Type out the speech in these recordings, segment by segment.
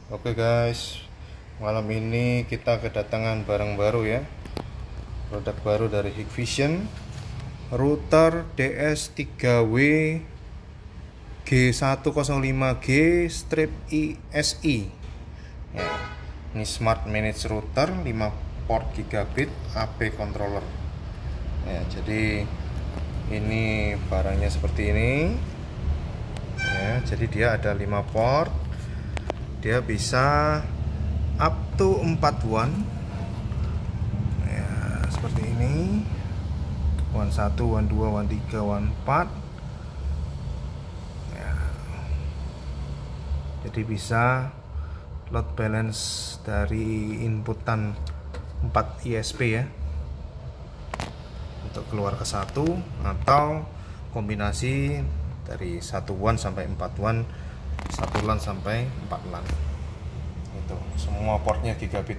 Oke guys, malam ini kita kedatangan barang baru ya. Produk baru dari Hikvision, router DS3W G105G strip ISI ya. Ini smart manage router 5 port gigabit AP controller ya. Jadi ini barangnya seperti ini ya. Jadi dia ada 5 port, dia bisa up to 4 WAN ya, seperti ini. WAN 1, WAN 2, WAN 3, WAN 4 ya. Jadi bisa load balance dari inputan 4 ISP ya, untuk keluar ke 1, atau kombinasi dari 1 WAN sampai 4 WAN, 1 LAN sampai 4 LAN. Itu semua portnya gigabit.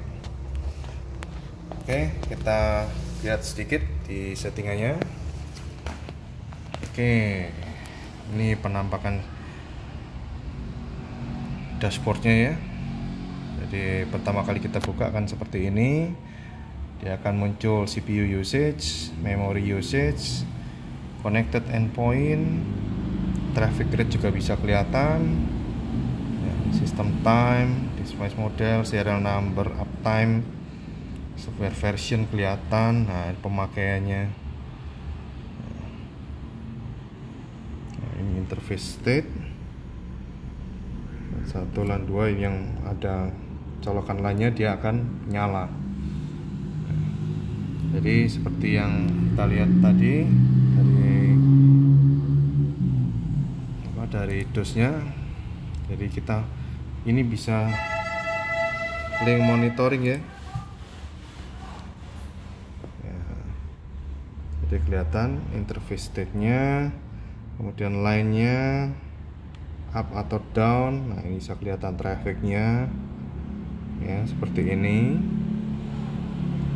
Oke, kita lihat sedikit di settingannya. Oke, ini penampakan dashboardnya ya. Jadi pertama kali kita buka akan seperti ini. Dia akan muncul CPU usage, memory usage, connected endpoint, traffic rate juga bisa kelihatan ya, system time, device model, serial number, uptime, software version kelihatan. Nah, pemakaiannya. Nah, ini interface state 1 LAN 2 yang ada colokan lainnya, dia akan nyala. Jadi seperti yang kita lihat tadi dari DOS-nya. Jadi kita ini bisa link monitoring ya. Jadi kelihatan interface state-nya, kemudian line-nya up atau down. Nah, ini bisa kelihatan traffic-nya ya, seperti ini.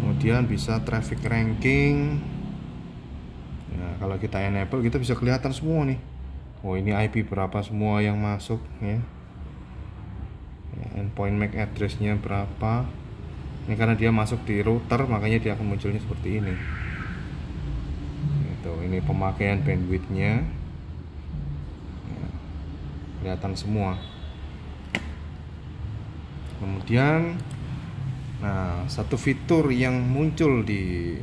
Kemudian bisa traffic ranking ya, kalau kita enable kita bisa kelihatan semua nih. Oh, ini IP berapa semua yang masuk ya, endpoint MAC address-nya berapa. Ini karena dia masuk di router, makanya dia akan munculnya seperti ini. Ini pemakaian bandwidth-nya ya, kelihatan semua. Kemudian nah, satu fitur yang muncul di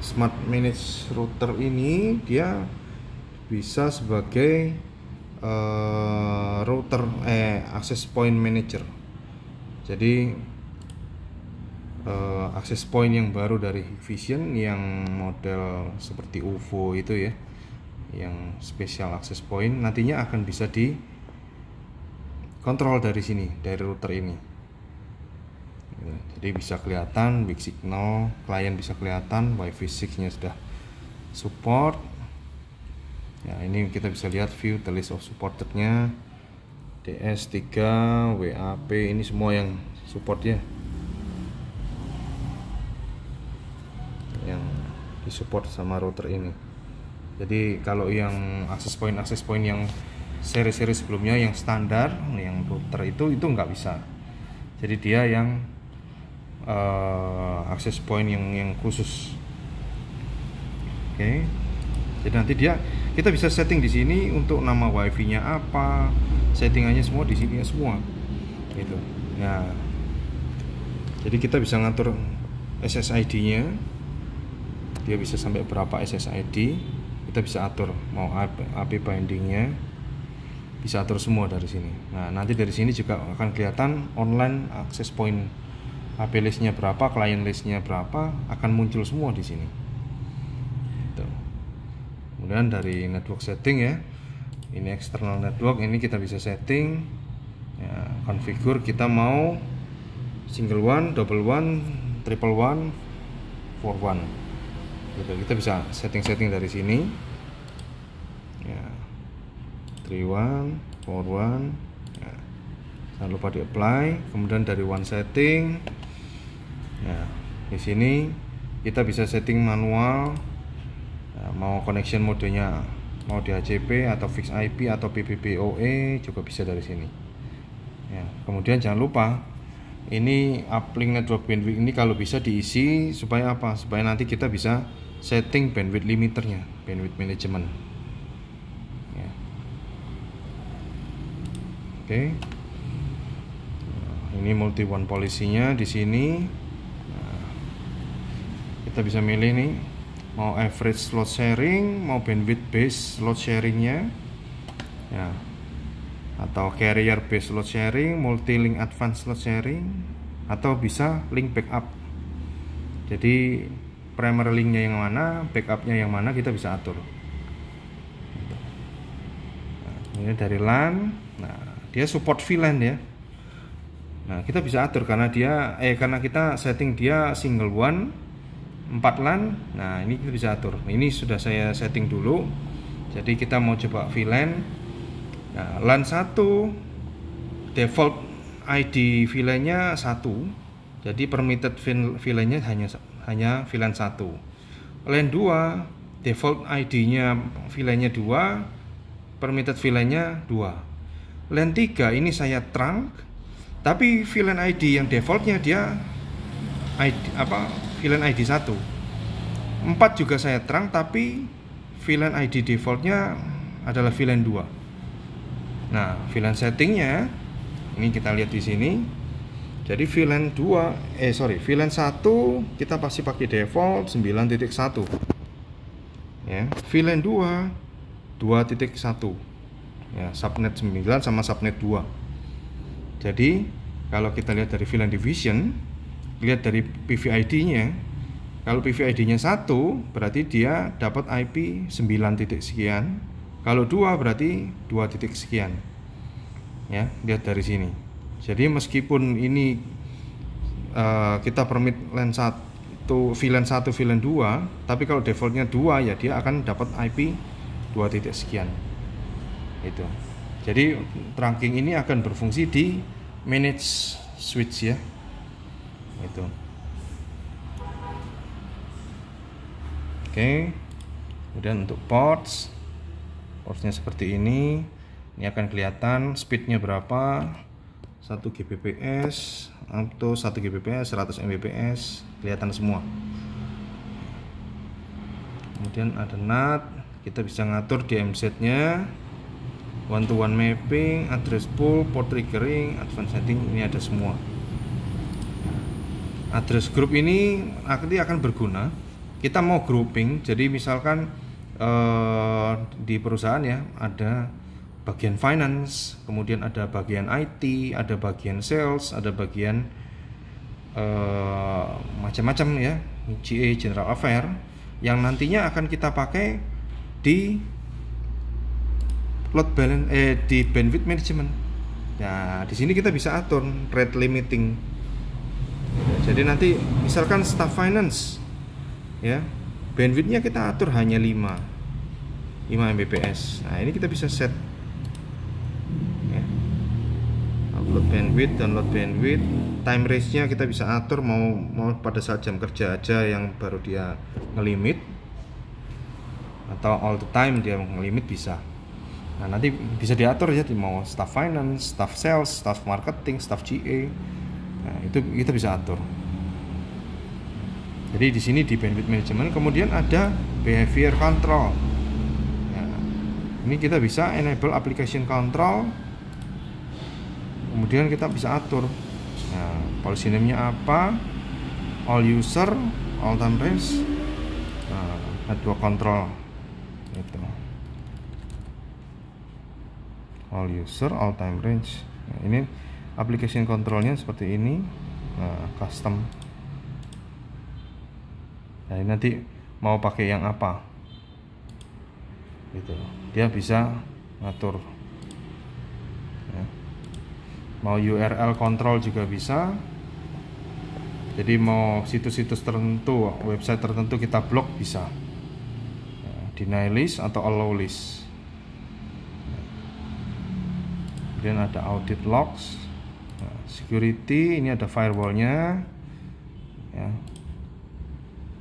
smart manage router ini, dia bisa sebagai router access point manager. Jadi access point yang baru dari Hikvision yang model seperti UFO itu ya, yang special access point, nantinya akan bisa dikontrol dari sini, dari router ini. Jadi bisa kelihatan big signal, klien bisa kelihatan, Wi-Fi 6-nya sudah support. Ya, ini kita bisa lihat view the list of supported-nya, DS3, WAP, ini semua yang support ya, yang disupport sama router ini. Jadi kalau yang access point yang seri-seri sebelumnya yang standar, yang router itu nggak bisa. Jadi dia yang access point yang khusus. Oke. Jadi nanti kita bisa setting di sini untuk nama wifi-nya apa, settingannya semua di sini ya semua. Gitu. Nah, jadi kita bisa ngatur SSID-nya. Dia bisa sampai berapa SSID, kita bisa atur, mau AP bindingnya bisa atur semua dari sini. Nah, nanti dari sini juga akan kelihatan online access point, AP listnya berapa, client listnya berapa, akan muncul semua di sini. Tuh. Kemudian dari network setting ya, ini external network, ini kita bisa setting ya, configure kita mau single one, double one, triple one, four one. Kita bisa setting dari sini ya, 3-1, 4-1 ya. Jangan lupa di apply. Kemudian dari one setting ya, di sini kita bisa setting manual ya, mau connection modenya mau DHCP atau fixed IP atau PPPoE juga bisa dari sini. Ya, kemudian jangan lupa ini uplink network bandwidth ini kalau bisa diisi supaya apa? Supaya nanti kita bisa setting bandwidth limiternya, bandwidth management. Ya. Oke. Nah, ini multi one policy-nya di sini. Nah, kita bisa milih nih, mau average load sharing, mau bandwidth based load sharingnya. Ya. Atau carrier based load sharing, multi link advanced load sharing, atau bisa link backup. Jadi primary linknya yang mana, backupnya yang mana kita bisa atur. Nah, ini dari LAN. Nah, dia support VLAN ya. Nah, kita bisa atur karena karena kita setting dia single one 4 LAN. Nah, ini kita bisa atur. Ini sudah saya setting dulu. Jadi kita mau coba VLAN. Nah, LAN 1 default ID VLAN-nya 1. Jadi permitted VLAN-nya hanya VLAN 1. LAN 2 default ID-nya VLAN-nya 2, permitted VLAN-nya 2. LAN 3 ini saya trunk, tapi VLAN ID yang defaultnya dia VLAN ID 1. 4 juga saya trunk, tapi VLAN ID defaultnya adalah VLAN 2. Nah, VLAN settingnya ini kita lihat di sini. Jadi VLAN 1 kita pasti pakai default 9.1. Ya, VLAN 2 2.1. Ya, subnet 9 sama subnet 2. Jadi, kalau kita lihat dari VLAN division, lihat dari PVID-nya. Kalau PVID-nya 1, berarti dia dapat IP 9 titik sekian. Kalau 2 berarti 2 titik sekian. Ya, lihat dari sini. Jadi meskipun ini kita permit LAN 1, VLAN 1, VLAN 2, tapi kalau defaultnya 2 ya dia akan dapat IP 2 titik sekian. Itu. Jadi trunking ini akan berfungsi di manage switch ya. Itu. Oke. Kemudian untuk portsnya seperti ini akan kelihatan speednya berapa, 1 Gbps atau 1 Gbps, 100 Mbps, kelihatan semua. Kemudian ada NAT, kita bisa ngatur DMZ nya, one to one mapping, address pool, port triggering, advanced setting, ini ada semua. Address group ini nanti akan berguna, kita mau grouping, jadi misalkan di perusahaan ya ada bagian finance, kemudian ada bagian IT, ada bagian sales, ada bagian macam-macam ya, GA General Affair, yang nantinya akan kita pakai di load balance di bandwidth management. Nah, di sini kita bisa atur rate limiting. Jadi nanti misalkan staff finance ya, bandwidthnya kita atur hanya 5 Mbps. Nah, ini kita bisa set ya. Upload bandwidth, download bandwidth, time range-nya kita bisa atur mau pada saat jam kerja aja yang baru dia ngelimit, atau all the time dia ngelimit bisa. Nah, nanti bisa diatur ya, mau staff finance, staff sales, staff marketing, staff GA. Nah, itu kita bisa atur. Jadi di sini di bandwidth management, kemudian ada behavior control. Nah, ini kita bisa enable application control. Kemudian kita bisa atur. Nah, policy name-nya apa? All user, all time range, network control. Itu. All user, all time range. Nah, ini application controlnya seperti ini. Nah, custom. Nah, ini nanti mau pakai yang apa? Gitu. Dia bisa ngatur. Ya. Mau URL control juga bisa. Jadi mau situs-situs tertentu, website tertentu kita blok bisa. Ya, deny list atau allow list. Kemudian ada audit logs, nah, security, ini ada firewallnya ya.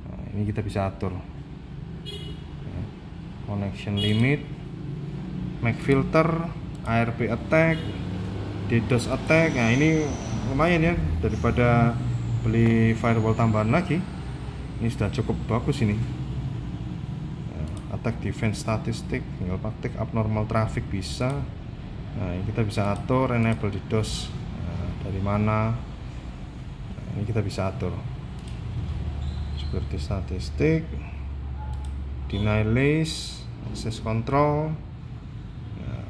Nah, ini kita bisa atur ya. Connection limit, MAC filter, ARP attack, DDoS attack. Nah ini lumayan ya, daripada beli firewall tambahan lagi, ini sudah cukup bagus ini. Attack defense statistik, tinggal praktik abnormal traffic bisa. Nah ini kita bisa atur enable DDoS dari mana. Nah, ini kita bisa atur seperti statistik, deny list, access control. Nah,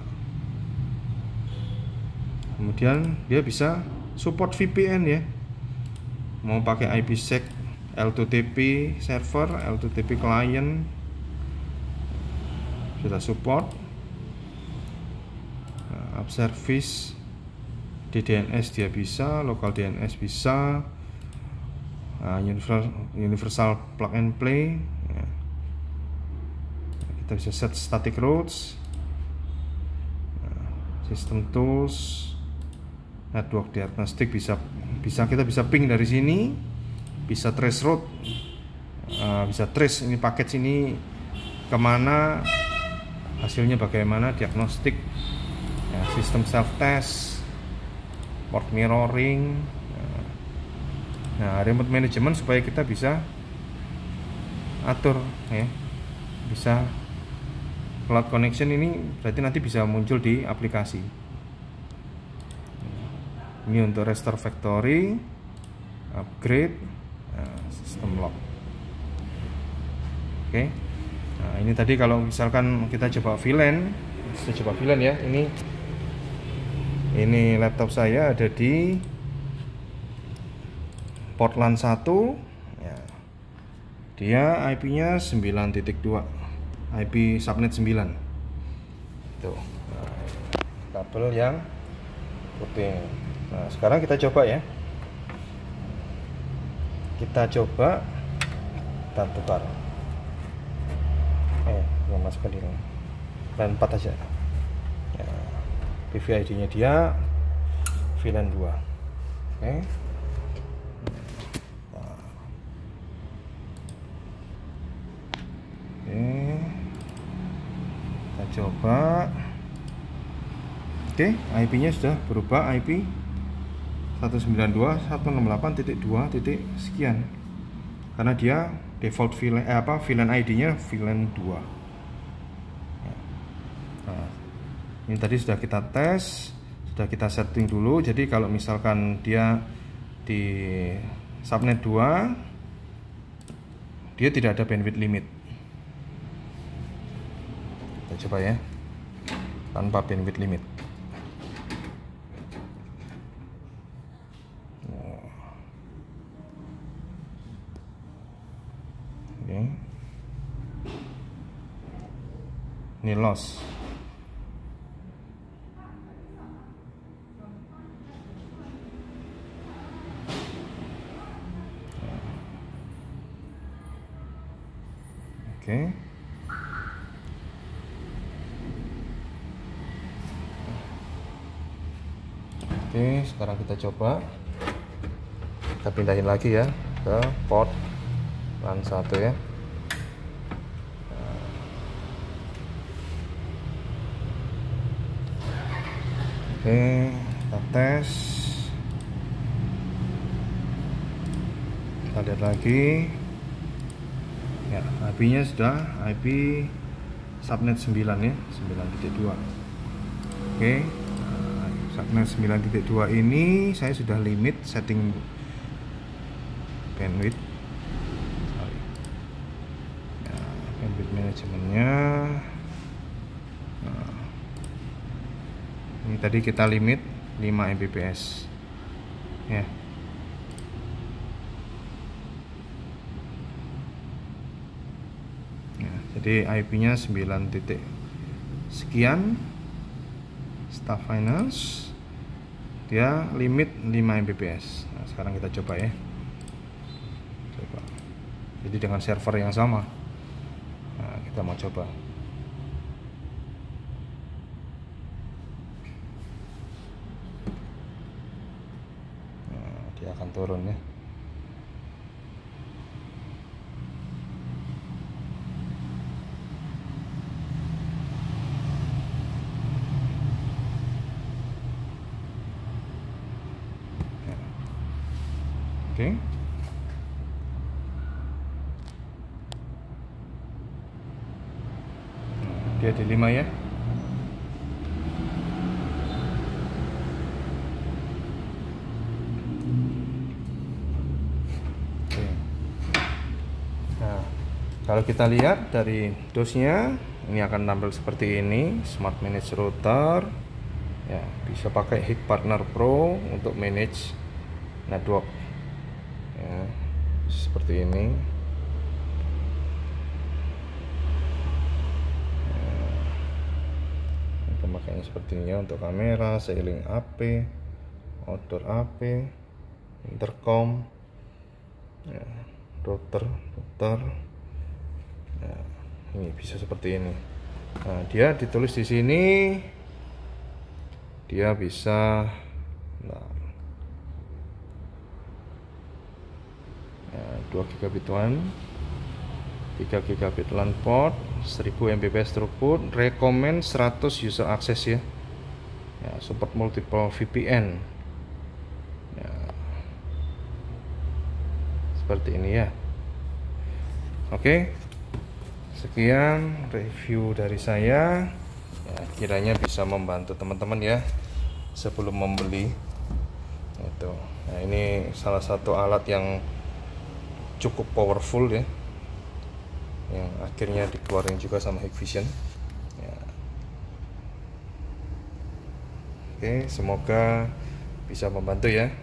kemudian dia bisa support VPN ya, mau pakai IPsec, L2TP server, L2TP client sudah support. Nah, app service DDNS dia bisa, local DNS bisa. Nah, universal plug and play ya. Kita bisa set static routes. Nah, system tools, network diagnostic bisa kita bisa ping dari sini, bisa trace route, bisa trace ini paket sini kemana, hasilnya bagaimana, diagnostik ya, sistem self test, port mirroring. Nah, remote management supaya kita bisa atur ya, bisa cloud connection. Ini berarti nanti bisa muncul di aplikasi. Ini untuk restore factory, upgrade, sistem lock. Oke. Nah, ini tadi kalau misalkan kita coba VLAN, ya. Ini laptop saya ada di port LAN 1 ya. Dia IP-nya 9.2, IP subnet 9. Tuh. Nah, kabel yang putih. Nah, sekarang kita coba ya. Kita tukar. Yang masukkan di LAN 4 aja. Ya, PVID-nya dia VLAN 2. Oke. Kita coba. Oke, IP-nya sudah berubah, IP 192.168.2. sekian. Karena dia default VLAN ID-nya VLAN 2. Nah, ini tadi sudah kita tes, sudah kita setting dulu. Jadi kalau misalkan dia di subnet 2, dia tidak ada bandwidth limit. Kita coba ya, tanpa bandwidth limit. Ini loss. Oke. Oke, sekarang kita coba. Kita pindahin lagi ya ke port LAN 1 ya. Oke, kita tes. Kita lihat lagi. Ya, IP-nya sudah IP subnet 9 ya, 9.2. Oke. Nah, subnet 9.2 ini saya sudah limit setting bandwidth. Ya, bandwidth manajemennya. Nah, ini tadi kita limit 5 Mbps ya. Jadi IP-nya 9 titik sekian. Staff finance dia limit 5 Mbps. Nah, sekarang kita coba ya. Jadi dengan server yang sama. Nah, kita mau coba. Nah, dia akan turun ya. Oke. Dia di 5 ya. Oke. Nah, kalau kita lihat dari dosnya, ini akan tampil seperti ini. Smart Manage Router ya, bisa pakai Hik Partner Pro untuk manage network ya, seperti ini. Pemakaiannya seperti ini ya, untuk kamera, sailing AP, outdoor AP, intercom ya, router ya, ini bisa seperti ini. Nah, dia ditulis di sini, dia bisa 2 gigabit WAN, 3 gigabit LAN port, 1000 Mbps throughput, recommend 100 user access ya. Ya, support multiple VPN. Ya, seperti ini ya. Oke. Sekian review dari saya. Ya, kiranya bisa membantu teman-teman ya sebelum membeli. Itu. Nah, ini salah satu alat yang cukup powerful ya, yang akhirnya dikeluarin juga sama Hikvision ya. Oke, semoga bisa membantu ya.